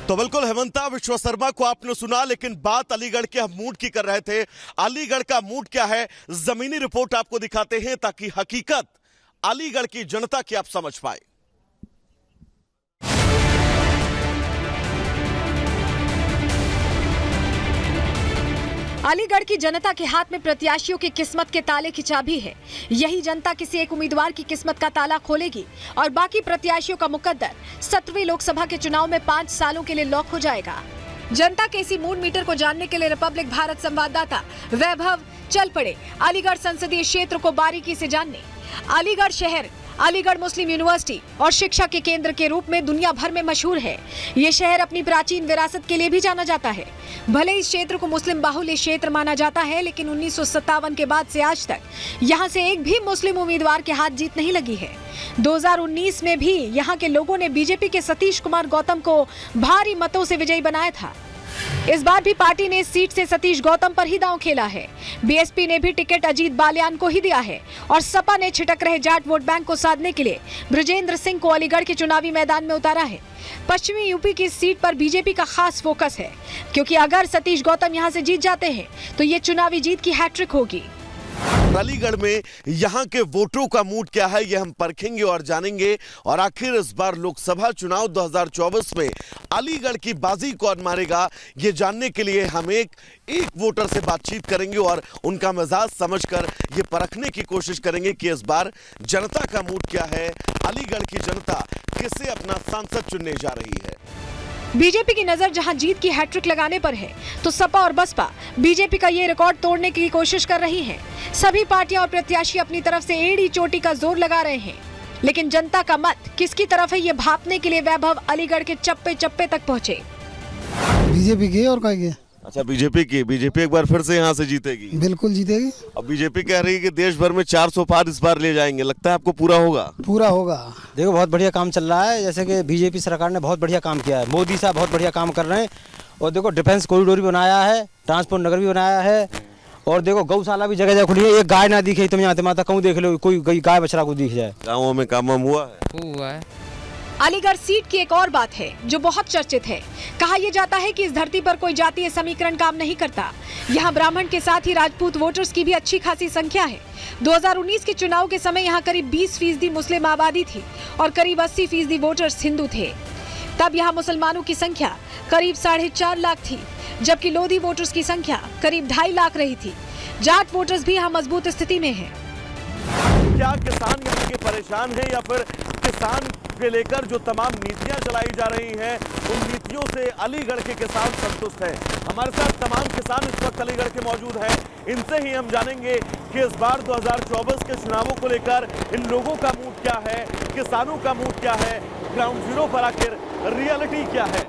तो बिल्कुल हेमंता विश्व शर्मा को आपने सुना, लेकिन बात अलीगढ़ के हम मूड की कर रहे थे। अलीगढ़ का मूड क्या है, जमीनी रिपोर्ट आपको दिखाते हैं ताकि हकीकत अलीगढ़ की जनता की आप समझ पाए। अलीगढ़ की जनता के हाथ में प्रत्याशियों की किस्मत के ताले की चाबी है। यही जनता किसी एक उम्मीदवार की किस्मत का ताला खोलेगी और बाकी प्रत्याशियों का मुकद्दर 17वीं लोकसभा के चुनाव में 5 सालों के लिए लॉक हो जाएगा। जनता के इसी मूड मीटर को जानने के लिए रिपब्लिक भारत संवाददाता वैभव चल पड़े अलीगढ़ संसदीय क्षेत्र को बारीकी से जानने। अलीगढ़ शहर अलीगढ़ मुस्लिम यूनिवर्सिटी और शिक्षा के केंद्र के रूप में दुनिया भर में मशहूर है। ये शहर अपनी प्राचीन विरासत के लिए भी जाना जाता है। भले इस क्षेत्र को मुस्लिम बाहुल्य क्षेत्र माना जाता है, लेकिन 1957 के बाद से आज तक यहाँ से एक भी मुस्लिम उम्मीदवार के हाथ जीत नहीं लगी है। 2019 में भी यहाँ के लोगों ने बीजेपी के सतीश कुमार गौतम को भारी मतों से विजयी बनाया था। इस बार भी पार्टी ने इस सीट से सतीश गौतम पर ही दांव खेला है। बीएसपी ने भी टिकट अजीत बालियान को ही दिया है और सपा ने छिटक रहे जाट वोट बैंक को साधने के लिए बृजेंद्र सिंह को अलीगढ़ के चुनावी मैदान में उतारा है। पश्चिमी यूपी की इस सीट पर बीजेपी का खास फोकस है, क्योंकि अगर सतीश गौतम यहां से जीत जाते हैं तो ये चुनावी जीत की हैट्रिक होगी। अलीगढ़ में यहाँ के वोटरों का मूड क्या है, ये हम परखेंगे और जानेंगे। और आखिर इस बार लोकसभा चुनाव 2024 में अलीगढ़ की बाजी कौन मारेगा, ये जानने के लिए हम एक वोटर से बातचीत करेंगे और उनका मिजाज समझकर ये परखने की कोशिश करेंगे कि इस बार जनता का मूड क्या है, अलीगढ़ की जनता किसे अपना सांसद चुनने जा रही है। बीजेपी की नजर जहां जीत की हैट्रिक लगाने पर है, तो सपा और बसपा बीजेपी का ये रिकॉर्ड तोड़ने की कोशिश कर रही हैं। सभी पार्टियां और प्रत्याशी अपनी तरफ से एड़ी चोटी का जोर लगा रहे हैं, लेकिन जनता का मत किसकी तरफ है, ये भांपने के लिए वैभव अलीगढ़ के चप्पे चप्पे तक पहुंचे। बीजेपी की और क्या? अच्छा, बीजेपी एक बार फिर से यहाँ से जीतेगी? बिल्कुल जीतेगी। अब बीजेपी कह रही है कि देश भर में 400 पार इस बार ले जाएंगे, लगता है आपको पूरा होगा? पूरा होगा। देखो, बहुत बढ़िया काम चल रहा है। जैसे कि बीजेपी सरकार ने बहुत बढ़िया काम किया है, मोदी साहब बहुत बढ़िया काम कर रहे हैं। और देखो, डिफेंस कॉरिडोर भी बनाया है, ट्रांसपोर्ट नगर भी बनाया है, और देखो गौशाला भी जगह जगह खुली है। एक गाय ना दिखे तुम यहाँ माता कहूँ देख लो, कोई गाय बछड़ा को दिख जाए। गाँवों में काम हुआ है। अलीगढ़ सीट की एक और बात है जो बहुत चर्चित है। कहा यह जाता है कि इस धरती पर कोई जातीय समीकरण काम नहीं करता। यहाँ ब्राह्मण के साथ ही राजपूत वोटर्स की भी अच्छी खासी संख्या है। 2019 के चुनाव के समय यहाँ करीब 20% मुस्लिम आबादी थी और करीब 80% वोटर्स हिंदू थे। तब यहाँ मुसलमानों की संख्या करीब 4.5 लाख थी, जबकि लोधी वोटर्स की संख्या करीब 2.5 लाख रही थी। जाट वोटर्स भी यहाँ मजबूत स्थिति में है। क्या किसान यहाँ के परेशान हैं, या फिर किसान के लेकर जो तमाम नीतियां चलाई जा रही हैं उन नीतियों से अलीगढ़ के किसान संतुष्ट हैं? हमारे साथ तमाम किसान इस वक्त अलीगढ़ के मौजूद हैं। इनसे ही हम जानेंगे कि इस बार 2024 के चुनावों को लेकर इन लोगों का मूड क्या है, किसानों का मूड क्या है, ग्राउंड जीरो पर आखिर रियलिटी क्या है।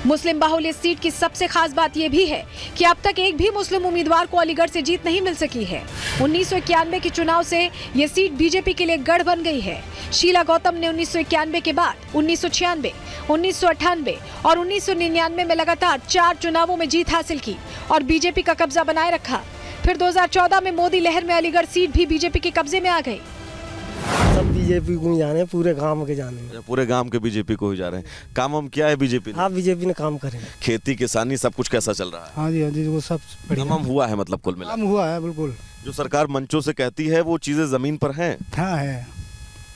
मुस्लिम बाहुल्य सीट की सबसे खास बात यह भी है कि अब तक एक भी मुस्लिम उम्मीदवार को अलीगढ़ से जीत नहीं मिल सकी है। 1991 के चुनाव से यह सीट बीजेपी के लिए गढ़ बन गई है। शीला गौतम ने 1991 के बाद 1996, 1998 और 1999 में लगातार 4 चुनावों में जीत हासिल की और बीजेपी का कब्जा बनाए रखा। फिर 2014 में मोदी लहर में अलीगढ़ सीट भी बीजेपी के कब्जे में आ गई। सब बीजेपी को ही जाने, पूरे गांव के जाने। पूरे गांव के बीजेपी को ही जा रहे हैं। काम हम क्या है बीजेपी ने? हाँ, बीजेपी ने काम करे। खेती किसानी सब कुछ कैसा चल रहा है? हाँ जी, वो सब तमाम हुआ है, मतलब कुल मिला काम हुआ है। बिल्कुल जो सरकार मंचों से कहती है वो चीजें जमीन पर हैं। हाँ है।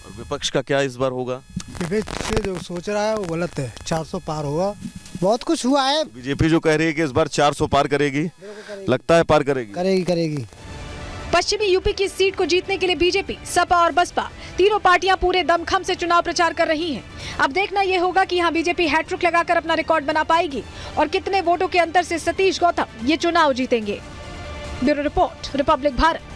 और विपक्ष का क्या इस बार होगा? विपक्ष से जो सोच रहा है वो गलत है। 400 पार होगा, बहुत कुछ हुआ है। बीजेपी जो कह रही है कि इस बार 400 पार करेगी, लगता है पार करेगी? करेगी। पश्चिमी यूपी की सीट को जीतने के लिए बीजेपी, सपा और बसपा तीनों पार्टियां पूरे दमखम से चुनाव प्रचार कर रही हैं। अब देखना यह होगा कि यहां बीजेपी हैट्रिक लगाकर अपना रिकॉर्ड बना पाएगी और कितने वोटों के अंतर से सतीश गौतम ये चुनाव जीतेंगे। Bureau report, Republic Bharat.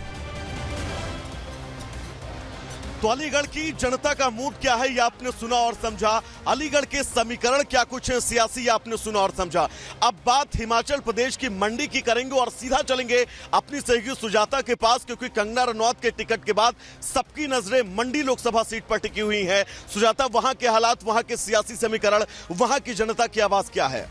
तो अलीगढ़ की जनता का मूड क्या है, ये आपने सुना और समझा। अलीगढ़ के समीकरण क्या कुछ है सियासी, आपने सुना और समझा। अब बात हिमाचल प्रदेश की मंडी की करेंगे और सीधा चलेंगे अपनी सहयोगी सुजाता के पास, क्योंकि कंगना रनौत के टिकट के बाद सबकी नजरें मंडी लोकसभा सीट पर टिकी हुई हैं। सुजाता, वहां के हालात, वहां के सियासी समीकरण, वहां की जनता की आवाज क्या है?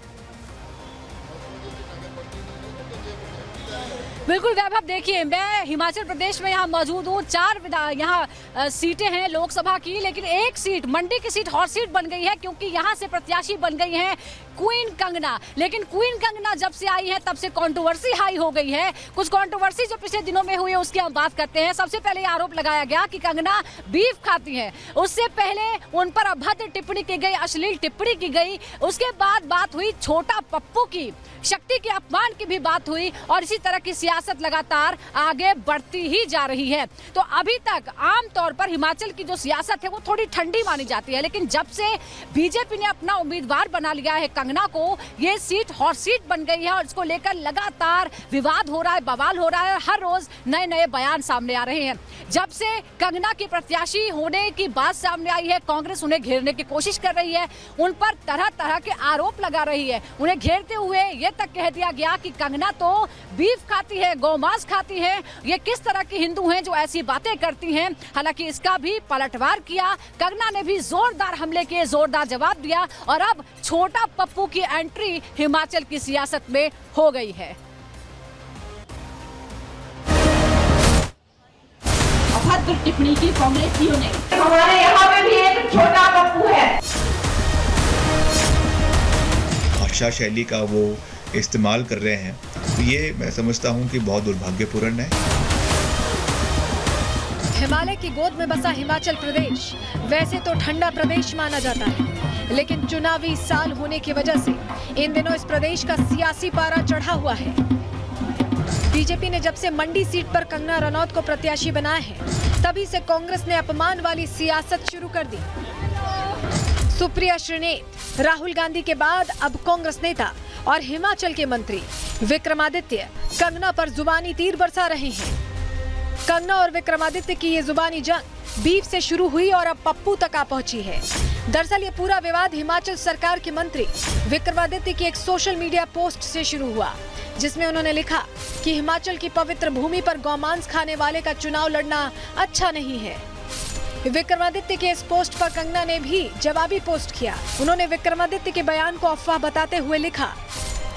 बिल्कुल वैभव, देखिए मैं हिमाचल प्रदेश में यहाँ मौजूद हूँ। 4 यहाँ सीटें हैं लोकसभा की, लेकिन एक सीट मंडी की सीट हॉट सीट बन गई है क्योंकि यहाँ से प्रत्याशी बन गई हैं क्वीन कंगना। लेकिन क्वीन कंगना जब से आई है तब से कंट्रोवर्सी हाई हो गई है। कुछ कंट्रोवर्सी जो पिछले दिनों में हुई है उसकी हम बात करते हैं। सबसे पहले आरोप लगाया गया कि कंगना बीफ खाती हैं। उससे पहले उन पर अभद्र टिप्पणी की गई, अश्लील टिप्पणी की गई। उसके बाद बात हुई छोटा पप्पू की, शक्ति के अपमान की भी बात हुई और इसी तरह की सियासत लगातार आगे बढ़ती ही जा रही है। तो अभी तक आमतौर पर हिमाचल की जो सियासत है वो थोड़ी ठंडी मानी जाती है, लेकिन जब से बीजेपी ने अपना उम्मीदवार बना लिया है कंगना को, ये सीट हॉट सीट बन गई है और इसको लेकर लगातार विवाद हो रहा है, बवाल हो रहा है। हर रोज नए नए बयान सामने आ रहे हैं। जब से कंगना की प्रत्याशी होने की बात सामने आई है, कांग्रेस उन्हें घेरने की कोशिश कर रही है, उन पर तरह तरह के आरोप लगा रही है। उन्हें घेरते हुए ये तक कह दिया गया कि कंगना तो बीफ खाती है, गौमांस खाती है, ये किस तरह की हिंदू हैं जो ऐसी बातें करती हैं। हालांकि इसका भी पलटवार किया, कंगना ने भी जोरदार हमले किए, जोरदार जवाब दिया और अब छोटा पप्पू की एंट्री हिमाचल की सियासत में हो गई है। अभद्र टिप्पणी की कांग्रेसियों ने। हमारे यहाँ पे भी एक छोटा पप्पू है। भाषा शैली का वो इस्तेमाल कर रहे हैं, तो ये मैं समझता हूँ कि बहुत दुर्भाग्यपूर्ण है। हिमालय की गोद में बसा हिमाचल प्रदेश वैसे तो ठंडा प्रदेश माना जाता है, लेकिन चुनावी साल होने की वजह से इन दिनों इस प्रदेश का सियासी पारा चढ़ा हुआ है। बीजेपी ने जब से मंडी सीट पर कंगना रनौत को प्रत्याशी बनाया है, तभी से कांग्रेस ने अपमान वाली सियासत शुरू कर दी। सुप्रिया श्रीनेत, राहुल गांधी के बाद अब कांग्रेस नेता और हिमाचल के मंत्री विक्रमादित्य कंगना पर जुबानी तीर बरसा रहे हैं। कंगना और विक्रमादित्य की ये जुबानी जंग बीफ से शुरू हुई और अब पप्पू तक आ पहुंची है। दरअसल ये पूरा विवाद हिमाचल सरकार के मंत्री विक्रमादित्य की एक सोशल मीडिया पोस्ट से शुरू हुआ, जिसमें उन्होंने लिखा कि हिमाचल की पवित्र भूमि पर गौमांस खाने वाले का चुनाव लड़ना अच्छा नहीं है। विक्रमादित्य के इस पोस्ट पर कंगना ने भी जवाबी पोस्ट किया। उन्होंने विक्रमादित्य के बयान को अफवाह बताते हुए लिखा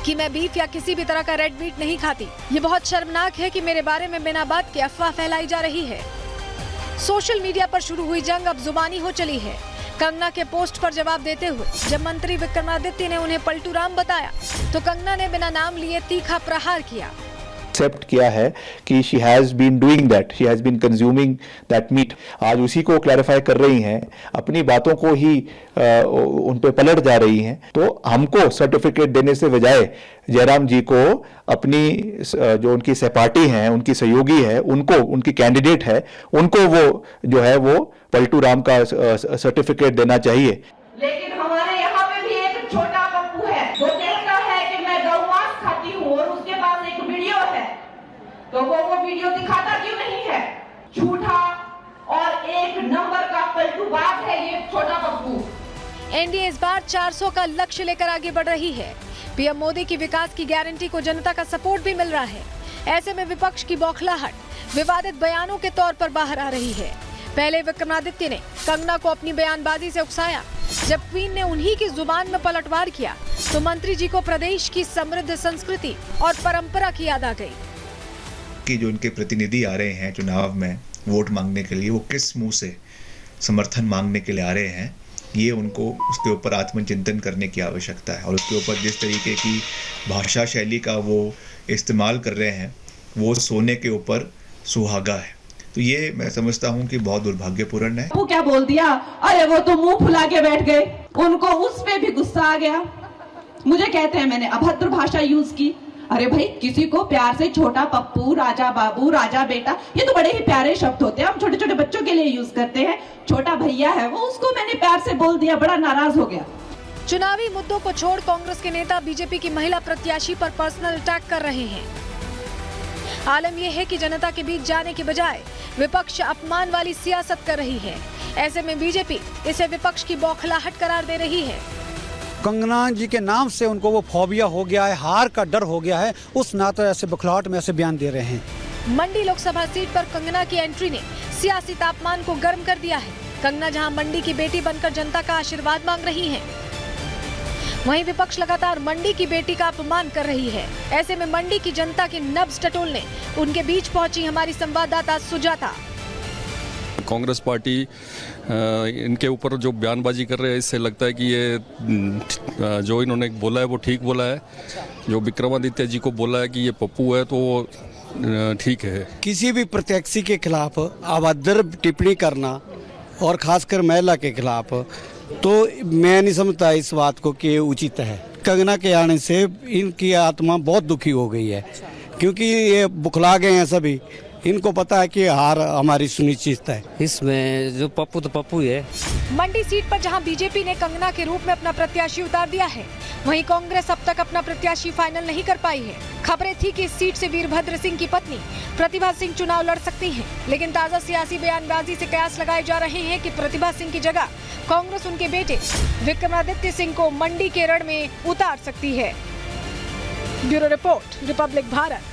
कि मैं बीफ या किसी भी तरह का रेड मीट नहीं खाती। ये बहुत शर्मनाक है कि मेरे बारे में बिना बात के अफवाह फैलाई जा रही है। सोशल मीडिया पर शुरू हुई जंग अब जुबानी हो चली है। कंगना के पोस्ट पर जवाब देते हुए जब मंत्री विक्रमादित्य ने उन्हें पलटू राम बताया, तो कंगना ने बिना नाम लिए तीखा प्रहार किया। एक्सेप्ट किया है कि she has been doing that, she has been consuming that meat. आज उसी को क्लैरिफाई कर रही हैं, अपनी बातों को ही उन पे पलट जा रही हैं। तो हमको सर्टिफिकेट देने से बजाय जयराम जी को अपनी जो उनकी सहपाठी हैं, उनकी सहयोगी है, उनको, उनकी कैंडिडेट है, उनको वो जो है वो पलटू राम का सर्टिफिकेट देना चाहिए। लेकिन हमारे यहाँ पे भी एक छोटा पप्पू है, वो कहता है कि मैं गौमांस खाती हूँ और उसके पास एक वीडियो है, तो वो वीडियो दिखाता क्यों नहीं है? झूठा और एक नंबर का पलटूबाज है ये छोटा पप्पू। एनडीए इस बार 400 का लक्ष्य लेकर आगे बढ़ रही है। पीएम मोदी की विकास की गारंटी को जनता का सपोर्ट भी मिल रहा है। ऐसे में विपक्ष की बौखलाहट विवादित बयानों के तौर पर बाहर आ रही है। पहले विक्रमादित्य ने कंगना को अपनी बयानबाजी से उकसाया, जब क्वीन ने उन्हीं की जुबान में पलटवार किया तो मंत्री जी को प्रदेश की समृद्ध संस्कृति और परंपरा की याद आ गई। कि जो उनके प्रतिनिधि आ रहे हैं चुनाव में वोट मांगने के लिए, वो किस मुंह से समर्थन मांगने के लिए आ रहे हैं, ये उनको उसके ऊपर आत्मचिंतन करने की आवश्यकता है। और उसके ऊपर जिस तरीके की भाषा शैली का वो इस्तेमाल कर रहे हैं, वो सोने के ऊपर सुहागा है। तो ये मैं समझता हूँ कि बहुत दुर्भाग्यपूर्ण है। वो क्या बोल दिया, अरे वो तो मुंह फुला के बैठ गए, उनको उस पे भी गुस्सा आ गया। मुझे कहते हैं मैंने अभद्र भाषा यूज की। अरे भाई, किसी को प्यार से छोटा पप्पू, राजा बाबू, राजा बेटा, ये तो बड़े ही प्यारे शब्द होते हैं, हम छोटे छोटे बच्चों के लिए यूज करते हैं। छोटा भैया है वो, उसको मैंने प्यार से बोल दिया, बड़ा नाराज हो गया। चुनावी मुद्दों को छोड़ कांग्रेस के नेता बीजेपी की महिला प्रत्याशी पर पर्सनल अटैक कर रहे हैं। आलम यह है कि जनता के बीच जाने के बजाय विपक्ष अपमान वाली सियासत कर रही है। ऐसे में बीजेपी इसे विपक्ष की बौखलाहट करार दे रही है। कंगना जी के नाम से उनको वो फोबिया हो गया है, हार का डर हो गया है, उस नाते ऐसे बौखलाहट में ऐसे बयान दे रहे हैं। मंडी लोकसभा सीट पर कंगना की एंट्री ने सियासी तापमान को गर्म कर दिया है। कंगना जहां मंडी की बेटी बनकर जनता का आशीर्वाद मांग रही हैं, वहीं विपक्ष लगातार मंडी की बेटी का अपमान कर रही है। ऐसे में मंडी की जनता की नब्ज टटोलने उनके बीच पहुंची हमारी संवाददाता सुजाता। कांग्रेस पार्टी इनके ऊपर जो बयानबाजी कर रहे हैं, इससे लगता है कि ये जो इन्होंने बोला है वो ठीक बोला है। जो विक्रमादित्य जी को बोला है कि ये पप्पू है, तो ठीक है। किसी भी प्रत्याशी के खिलाफ अभद्र टिप्पणी करना और खासकर महिला के खिलाफ, तो मैं नहीं समझता इस बात को कि उचित है। कंगना के आने से इनकी आत्मा बहुत दुखी हो गई है, क्योंकि ये बुखला गए हैं सभी। इनको पता है कि हार हमारी सुनिश्चित है। इसमें जो पप्पू तो पप्पू ही है। मंडी सीट पर जहां बीजेपी ने कंगना के रूप में अपना प्रत्याशी उतार दिया है, वहीं कांग्रेस अब तक अपना प्रत्याशी फाइनल नहीं कर पाई है। खबरें थी कि इस सीट से वीरभद्र सिंह की पत्नी प्रतिभा सिंह चुनाव लड़ सकती हैं, लेकिन ताजा सियासी बयानबाजी से कयास लगाए जा रहे हैं कि प्रतिभा सिंह की जगह कांग्रेस उनके बेटे विक्रमादित्य सिंह को मंडी के रण में उतार सकती है। Bureau report, Republic Bharat.